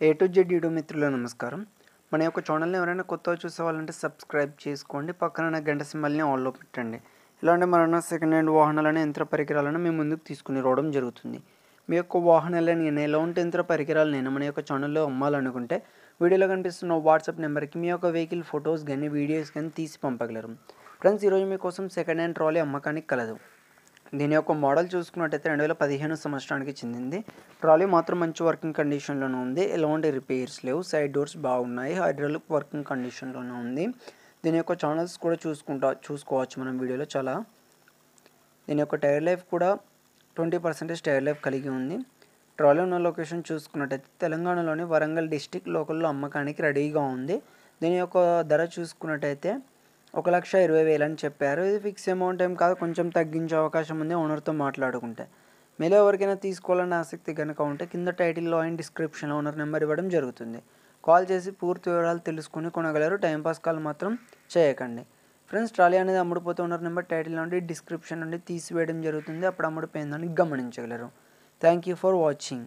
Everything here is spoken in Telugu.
ఏ టు జెడ్ యూట్యూబ్ మిత్రులకు నమస్కారం. మన యొక్క ఛానల్‌ని ఎవరైనా కొత్తగా చూసేవాళ్ళంటే సబ్స్క్రైబ్ చేసుకోండి. పక్కన గంట సింబల్‌ని ఆల్‌లో పెట్టండి. ఇలాంటి మరెన్నో సెకండ్ హ్యాండ్ వాహనాలను, యంత్ర పరికరాలను మీ ముందుకు తీసుకొని రావడం జరుగుతుంది. మీ యొక్క వాహనాలని ఎలాంటి యంత్ర పరికరాలనైనా మన యొక్క ఛానల్‌లో అమ్మాలనుకుంటే వీడియోలో కనిపిస్తున్న వాట్సాప్ నెంబర్‌కి మీ యొక్క వెహికల్ ఫోటోస్ గానీ, వీడియోస్ గానీ తీసి పంపగలరు. ఫ్రెండ్స్, ఈరోజు మీకోసం సెకండ్ హ్యాండ్ ట్రాలీ అమ్మకానికి కలదు. దీని యొక్క మోడల్ చూసుకున్నట్టయితే 2015 సంవత్సరానికి చెందింది. ట్రాలీ మాత్రం మంచి వర్కింగ్ కండిషన్‌లోనే ఉంది. ఎలాంటి రిపేర్స్ లేవు. సైడ్ డోర్స్ బాగున్నాయి. హైడ్రాలిక్ వర్కింగ్ కండిషన్‌లోనే ఉంది. దీని యొక్క ఛానల్స్ కూడా చూసుకోవచ్చు మనం వీడియోలో చాలా. దీని యొక్క టైర్ లైఫ్ కూడా 20% టైర్ లైఫ్ కలిగి ఉంది. ట్రాలీ ఉన్న లొకేషన్ చూసుకున్నట్టయితే తెలంగాణలోని వరంగల్ డిస్టిక్ లోకల్లో అమ్మకానికి రెడీగా ఉంది. దీని యొక్క ధర చూసుకున్నట్టయితే 1,20,000 అని చెప్పారు. ఇది ఫిక్స్ అమౌంట్ ఏం కాదు, కొంచెం తగ్గించే అవకాశం ఉంది ఓనర్తో మాట్లాడుకుంటే. మీలో ఎవరికైనా తీసుకోవాలనే ఆసక్తి కనుక ఉంటే కింద టైటిల్లో అండ్ డిస్క్రిప్షన్లో ఓనర్ నెంబర్ ఇవ్వడం జరుగుతుంది. కాల్ చేసి పూర్తి వివరాలు తెలుసుకుని కొనగలరు. టైంపాస్ కాల్ మాత్రం చేయకండి. ఫ్రెండ్స్, ట్రాలీ అనేది అమ్ముడుపోతే ఓనర్ నెంబర్ టైటిల్ నుండి డిస్క్రిప్షన్ నుండి తీసివేయడం జరుగుతుంది. అప్పుడు అమ్ముడుపోయిందని గమనించగలరు. Thank you for watching.